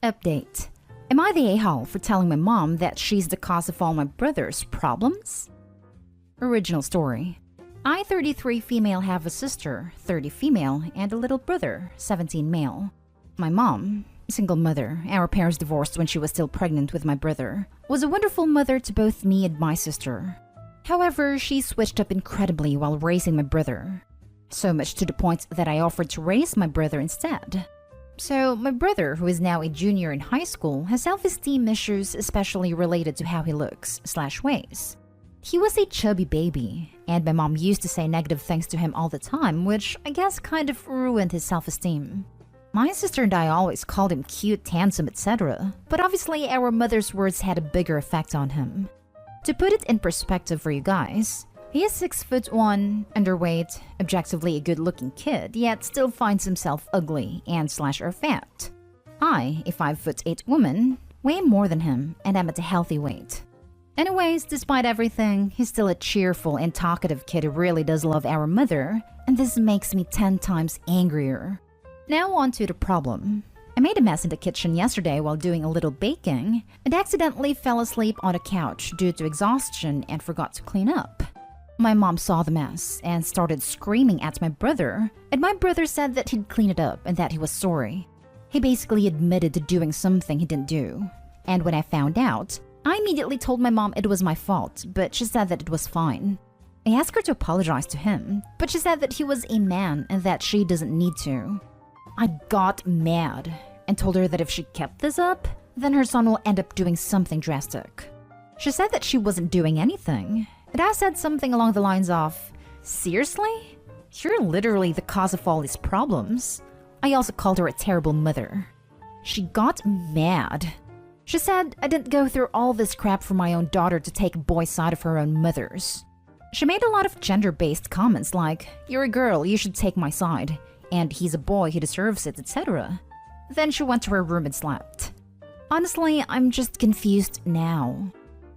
Update. Am I the a-hole for telling my mom that she's the cause of all my brother's problems? Original story. I, 33 female, have a sister, 30 female, and a little brother, 17 male. My mom, single mother, our parents divorced when she was still pregnant with my brother, was a wonderful mother to both me and my sister. However, she switched up incredibly while raising my brother. So much to the point that I offered to raise my brother instead. So, my brother, who is now a junior in high school, has self-esteem issues especially related to how he looks/weighs. He was a chubby baby, and my mom used to say negative things to him all the time, which I guess kind of ruined his self-esteem. My sister and I always called him cute, handsome, etc., but obviously our mother's words had a bigger effect on him. To put it in perspective for you guys, he is 6'1", underweight, objectively a good-looking kid, yet still finds himself ugly and/or fat. I, a 5'8" woman, weigh more than him and am at a healthy weight. Anyways, despite everything, he's still a cheerful and talkative kid who really does love our mother, and this makes me 10 times angrier. Now on to the problem. I made a mess in the kitchen yesterday while doing a little baking and accidentally fell asleep on a couch due to exhaustion and forgot to clean up. My mom saw the mess and started screaming at my brother, and my brother said that he'd clean it up and that he was sorry. He basically admitted to doing something he didn't do. And when I found out, I immediately told my mom it was my fault, but she said that it was fine. I asked her to apologize to him, but she said that he was a man and that she doesn't need to. I got mad and told her that if she kept this up, then her son will end up doing something drastic. She said that she wasn't doing anything, and I said something along the lines of, "Seriously? You're literally the cause of all these problems." I also called her a terrible mother. She got mad. She said I didn't go through all this crap for my own daughter to take a boy's side of her own mother's. She made a lot of gender-based comments like, "You're a girl, you should take my side," and "he's a boy, he deserves it," etc. Then she went to her room and slept. Honestly, I'm just confused now.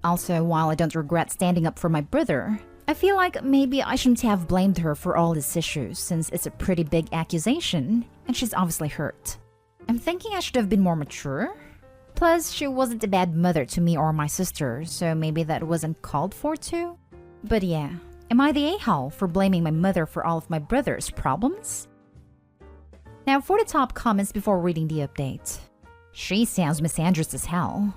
Also, while I don't regret standing up for my brother, I feel like maybe I shouldn't have blamed her for all his issues since it's a pretty big accusation and she's obviously hurt. I'm thinking I should have been more mature. Plus, she wasn't a bad mother to me or my sister, so maybe that wasn't called for too. But yeah, am I the a-hole for blaming my mother for all of my brother's problems? Now for the top comments before reading the update. She sounds misandrous as hell.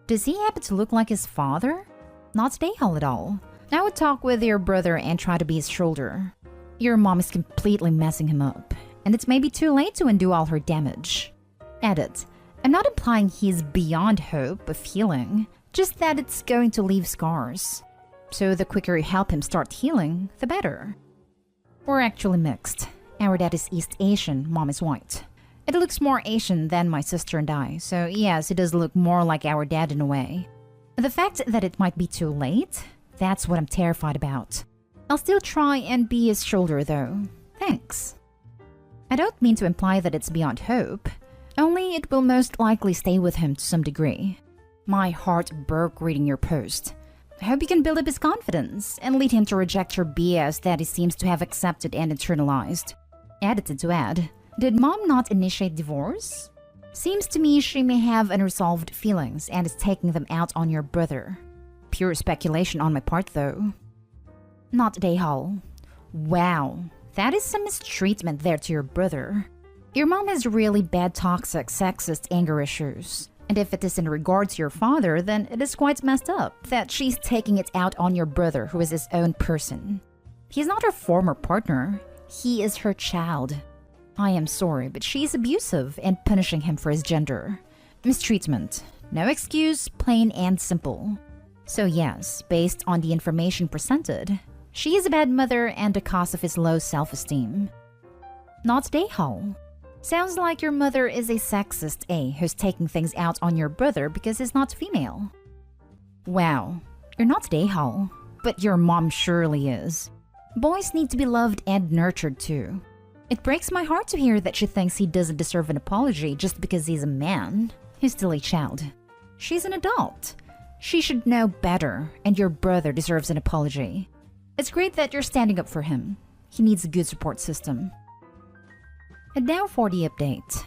Does he happen to look like his father? Not the a-hole at all. I would talk with your brother and try to be his shoulder. Your mom is completely messing him up, and it's maybe too late to undo all her damage. Edit. I'm not implying he's beyond hope of healing, just that it's going to leave scars. So the quicker you help him start healing, the better. We're actually mixed. Our dad is East Asian, mom is white. It looks more Asian than my sister and I, so yes, it does look more like our dad in a way. The fact that it might be too late, that's what I'm terrified about. I'll still try and be his shoulder though. Thanks. I don't mean to imply that it's beyond hope, only it will most likely stay with him to some degree. My heart broke reading your post. I hope you can build up his confidence and lead him to reject your BS that he seems to have accepted and internalized. Edited to add, did mom not initiate divorce? Seems to me she may have unresolved feelings and is taking them out on your brother. Pure speculation on my part though. Not a-hole. Wow, that is some mistreatment there to your brother. Your mom has really bad toxic, sexist anger issues. And if it is in regard to your father, then it is quite messed up that she's taking it out on your brother who is his own person. He's not her former partner. He is her child. I am sorry, but she's abusive and punishing him for his gender. Mistreatment. No excuse, plain and simple. So yes, based on the information presented, she is a bad mother and the cause of his low self-esteem. Not a-hole. Sounds like your mother is a sexist who's taking things out on your brother because he's not female. Wow, you're not a-hole, but your mom surely is. Boys need to be loved and nurtured too. It breaks my heart to hear that she thinks he doesn't deserve an apology just because he's a man. He's still a child. She's an adult. She should know better, and your brother deserves an apology. It's great that you're standing up for him. He needs a good support system. And now for the update.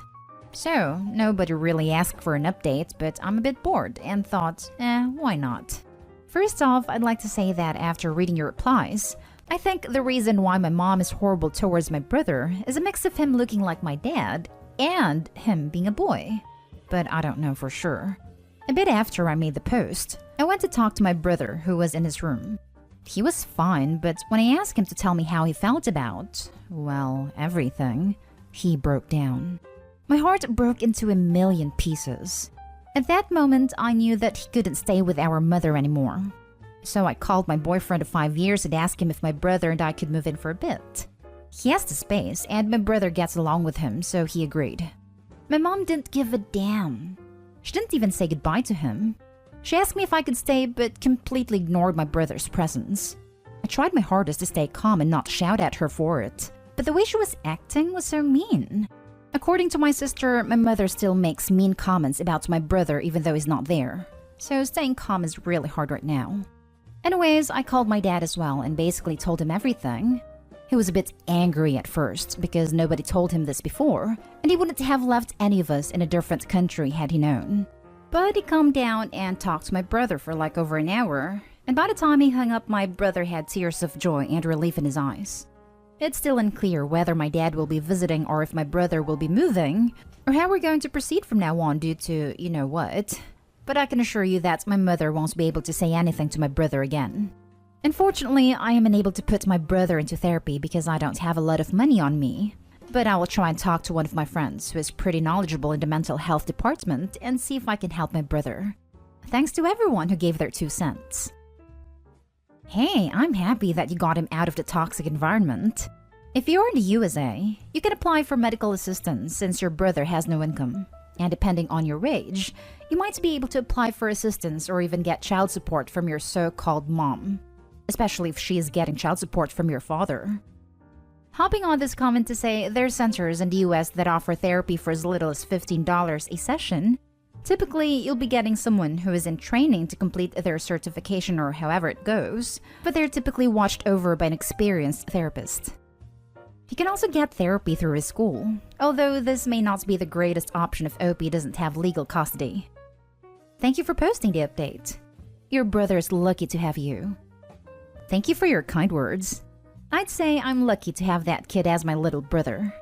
So, nobody really asked for an update, but I'm a bit bored and thought, why not? First off, I'd like to say that after reading your replies, I think the reason why my mom is horrible towards my brother is a mix of him looking like my dad and him being a boy. But I don't know for sure. A bit after I made the post, I went to talk to my brother who was in his room. He was fine, but when I asked him to tell me how he felt about, well, everything, he broke down. My heart broke into a million pieces. At that moment, I knew that he couldn't stay with our mother anymore. So I called my boyfriend of 5 years and asked him if my brother and I could move in for a bit. He has the space, and my brother gets along with him, so he agreed. My mom didn't give a damn. She didn't even say goodbye to him. She asked me if I could stay, but completely ignored my brother's presence. I tried my hardest to stay calm and not shout at her for it, but the way she was acting was so mean. According to my sister, my mother still makes mean comments about my brother even though he's not there. So staying calm is really hard right now. Anyways, I called my dad as well and basically told him everything. He was a bit angry at first because nobody told him this before, and he wouldn't have left any of us in a different country had he known. But he calmed down and talked to my brother for like over an hour, and by the time he hung up, my brother had tears of joy and relief in his eyes. It's still unclear whether my dad will be visiting or if my brother will be moving, or how we're going to proceed from now on due to you know what. But I can assure you that my mother won't be able to say anything to my brother again. Unfortunately, I am unable to put my brother into therapy because I don't have a lot of money on me. But I will try and talk to one of my friends who is pretty knowledgeable in the mental health department and see if I can help my brother. Thanks to everyone who gave their 2 cents. Hey, I'm happy that you got him out of the toxic environment. If you're in the USA, you can apply for medical assistance since your brother has no income. And depending on your age, you might be able to apply for assistance or even get child support from your so-called mom. Especially if she is getting child support from your father. Hopping on this comment to say there's centers in the US that offer therapy for as little as $15 a session. Typically, you'll be getting someone who is in training to complete their certification or however it goes, but they're typically watched over by an experienced therapist. You can also get therapy through a school, although this may not be the greatest option if OP doesn't have legal custody. Thank you for posting the update. Your brother is lucky to have you. Thank you for your kind words. I'd say I'm lucky to have that kid as my little brother.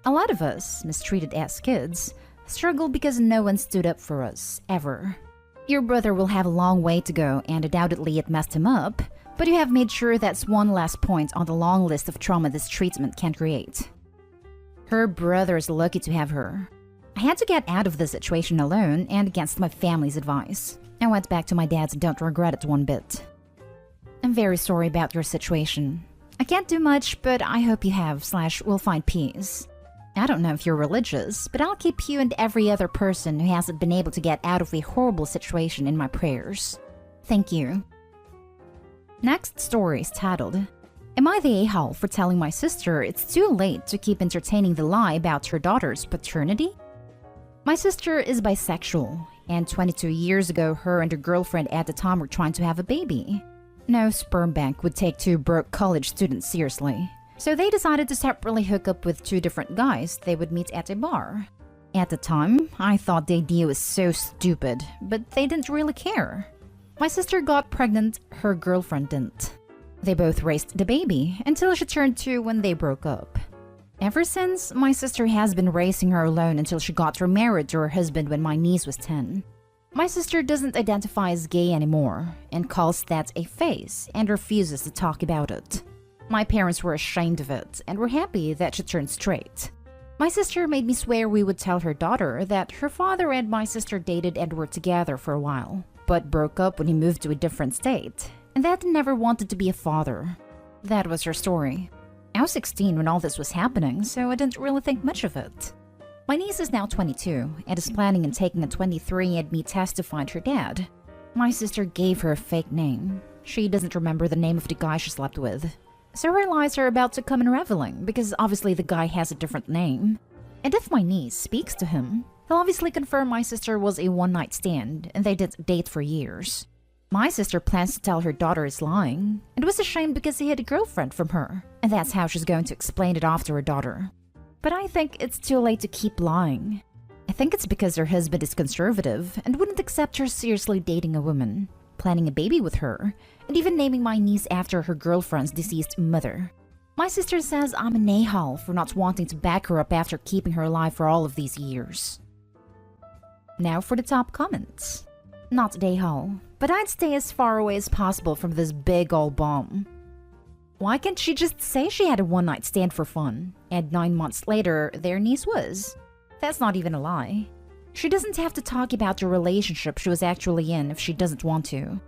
A lot of us, mistreated as kids, struggle because no one stood up for us, ever. Your brother will have a long way to go and undoubtedly it messed him up, but you have made sure that's one last point on the long list of trauma this treatment can create. Her brother is lucky to have her. I had to get out of the situation alone and against my family's advice. I went back to my dad's and don't regret it one bit. I'm very sorry about your situation. I can't do much, but I hope you will find peace. I don't know if you're religious, but I'll keep you and every other person who hasn't been able to get out of a horrible situation in my prayers. Thank you. Next story is titled, Am I the a-hole for telling my sister it's too late to keep entertaining the lie about her daughter's paternity? My sister is bisexual, and 22 years ago her and her girlfriend at the time were trying to have a baby. No sperm bank would take 2 broke college students seriously. So they decided to separately hook up with 2 different guys they would meet at a bar. At the time, I thought the idea was so stupid, but they didn't really care. My sister got pregnant, her girlfriend didn't. They both raised the baby until she turned 2 when they broke up. Ever since, my sister has been raising her alone until she got remarried to her husband when my niece was 10. My sister doesn't identify as gay anymore and calls that a phase and refuses to talk about it. My parents were ashamed of it and were happy that she turned straight. My sister made me swear we would tell her daughter that her father and my sister dated and were together for a while, but broke up when he moved to a different state, and that he never wanted to be a father. That was her story. I was 16 when all this was happening, so I didn't really think much of it. My niece is now 22 and is planning on taking a 23andMe test to find her dad. My sister gave her a fake name. She doesn't remember the name of the guy she slept with. So her lies are about to come unraveling because obviously the guy has a different name. And if my niece speaks to him, he'll obviously confirm my sister was a one-night stand and they didn't date for years. My sister plans to tell her daughter is lying and was ashamed because he had a girlfriend from her, and that's how she's going to explain it off to her daughter. but I think it's too late to keep lying. I think it's because her husband is conservative and wouldn't accept her seriously dating a woman, planning a baby with her, and even naming my niece after her girlfriend's deceased mother. My sister says I'm an a-hole for not wanting to back her up after keeping her alive for all of these years. Now for the top comments. Not an a-hole, but I'd stay as far away as possible from this big old bomb. Why can't she just say she had a one-night stand for fun, and 9 months later, their niece was? That's not even a lie. She doesn't have to talk about the relationship she was actually in if she doesn't want to.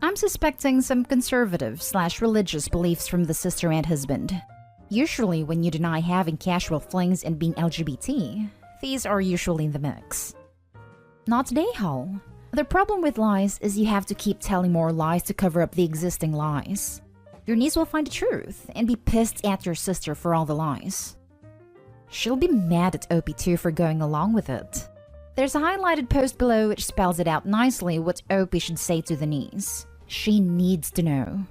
I'm suspecting some conservative/religious beliefs from the sister and husband. Usually when you deny having casual flings and being LGBT, these are usually in the mix. Not an a-hole. The problem with lies is you have to keep telling more lies to cover up the existing lies. Your niece will find the truth and be pissed at your sister for all the lies. She'll be mad at Opie too for going along with it. There's a highlighted post below which spells it out nicely what Opie should say to the niece. She needs to know.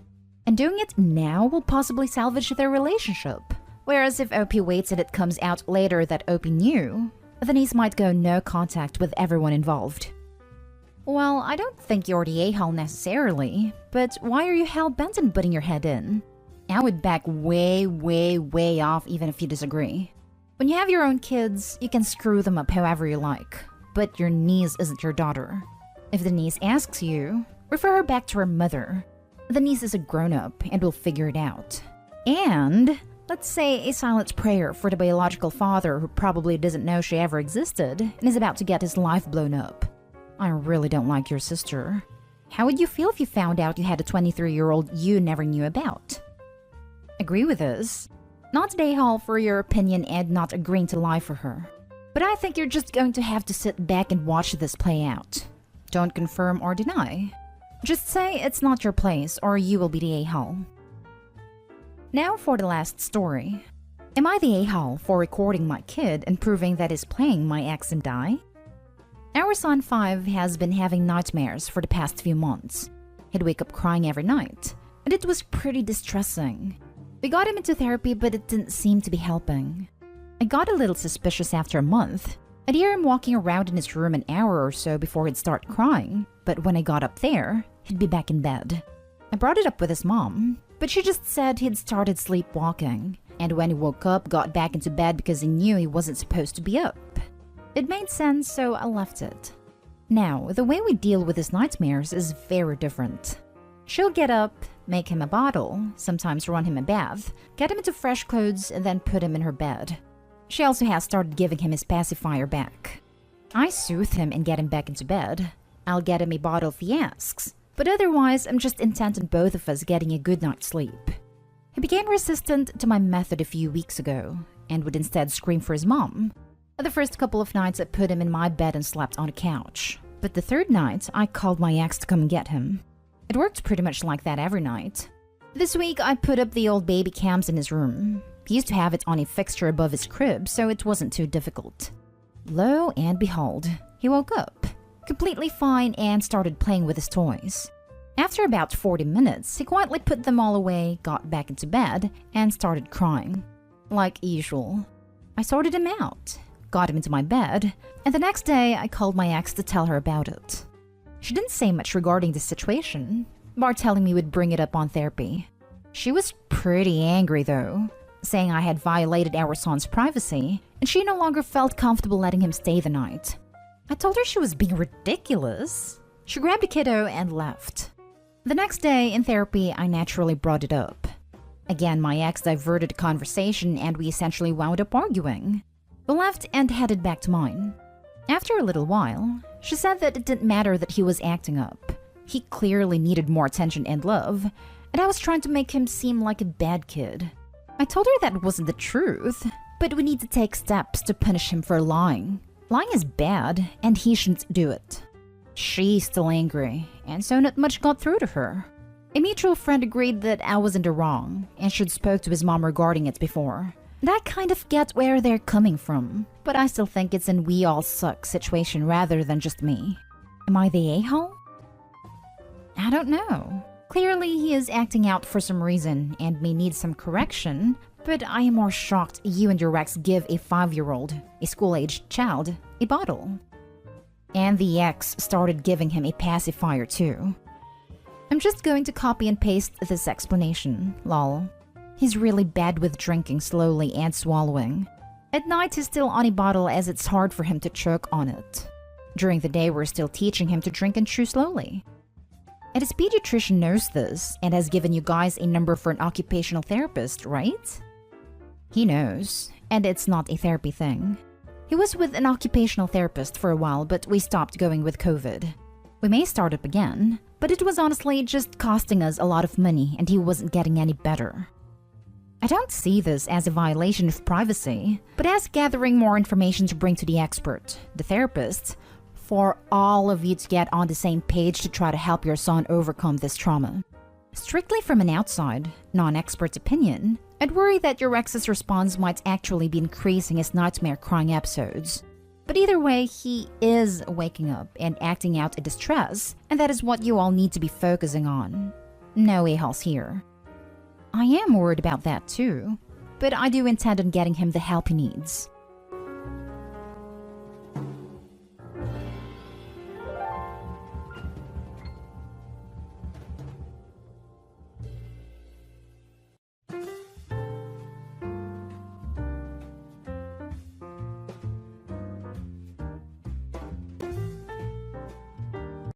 And doing it now will possibly salvage their relationship. Whereas if Opie waits and it comes out later that Opie knew, the niece might go no contact with everyone involved. Well, I don't think you're the a-hole necessarily, but why are you hell-bent on putting your head in? I would back way off even if you disagree. When you have your own kids, you can screw them up however you like, but your niece isn't your daughter. If the niece asks you, refer her back to her mother. The niece is a grown-up and will figure it out. And let's say a silent prayer for the biological father who probably doesn't know she ever existed and is about to get his life blown up. I really don't like your sister. How would you feel if you found out you had a 23-year-old you never knew about? Agree with us? Not an a-hole for your opinion and not agreeing to lie for her. But I think you're just going to have to sit back and watch this play out. Don't confirm or deny. Just say it's not your place or you will be the a-hole. Now for the last story. Am I the a-hole for recording my kid and proving that he's playing my ex and I? Our son 5 has been having nightmares for the past few months. He'd wake up crying every night, and it was pretty distressing. We got him into therapy, but it didn't seem to be helping. I got a little suspicious after a month. I'd hear him walking around in his room an hour or so before he'd start crying, but when I got up there, he'd be back in bed. I brought it up with his mom, but she just said he'd started sleepwalking, and when he woke up, got back into bed because he knew he wasn't supposed to be up. It made sense, so I left it. Now, the way we deal with his nightmares is very different. She'll get up, make him a bottle, sometimes run him a bath, get him into fresh clothes, and then put him in her bed. She also has started giving him his pacifier back. I soothe him and get him back into bed. I'll get him a bottle if he asks, but otherwise I'm just intent on both of us getting a good night's sleep. He became resistant to my method a few weeks ago, and would instead scream for his mom. The first couple of nights I put him in my bed and slept on a couch, but the third night I called my ex to come and get him. It worked pretty much like that every night. This week I put up the old baby cams in his room. He used to have it on a fixture above his crib, so it wasn't too difficult. Lo and behold, he woke up, completely fine, and started playing with his toys. After about 40 minutes, he quietly put them all away, got back into bed, and started crying. Like usual. I sorted him out, got him into my bed, and the next day I called my ex to tell her about it. She didn't say much regarding the situation, bar telling me we'd bring it up on therapy. She was pretty angry though, saying I had violated our son's privacy, and she no longer felt comfortable letting him stay the night. I told her she was being ridiculous. She grabbed a kiddo and left. The next day in therapy, I naturally brought it up. Again, my ex diverted the conversation and we essentially wound up arguing. We left and headed back to mine. After a little while, she said that it didn't matter that he was acting up. He clearly needed more attention and love, and I was trying to make him seem like a bad kid. I told her that wasn't the truth, but we need to take steps to punish him for lying. Lying is bad, and he shouldn't do it. She's still angry, and so not much got through to her. A mutual friend agreed that I was in the wrong, and should spoke to his mom regarding it before. And I kind of get where they're coming from, but I still think it's an we all suck situation rather than just me. Am I the a-hole? I don't know. Clearly he is acting out for some reason and may need some correction, But I am more shocked you and your ex give a 5-year-old, a school-aged child, a bottle. And the ex started giving him a pacifier too. I'm just going to copy and paste this explanation, lol. He's really bad with drinking slowly and swallowing. At night he's still on a bottle as it's hard for him to choke on it. During the day we're still teaching him to drink and chew slowly. And his pediatrician knows this and has given you guys a number for an occupational therapist, right? He knows, and it's not a therapy thing. He was with an occupational therapist for a while, but we stopped going with COVID. We may start up again, but it was honestly just costing us a lot of money and he wasn't getting any better. I don't see this as a violation of privacy, but as gathering more information to bring to the expert, the therapist, for all of you to get on the same page to try to help your son overcome this trauma. Strictly from an outside, non-expert opinion, I'd worry that your ex's response might actually be increasing his nightmare crying episodes. But either way, he is waking up and acting out in distress, and that is what you all need to be focusing on. No a-holes here. I am worried about that too, but I do intend on getting him the help he needs.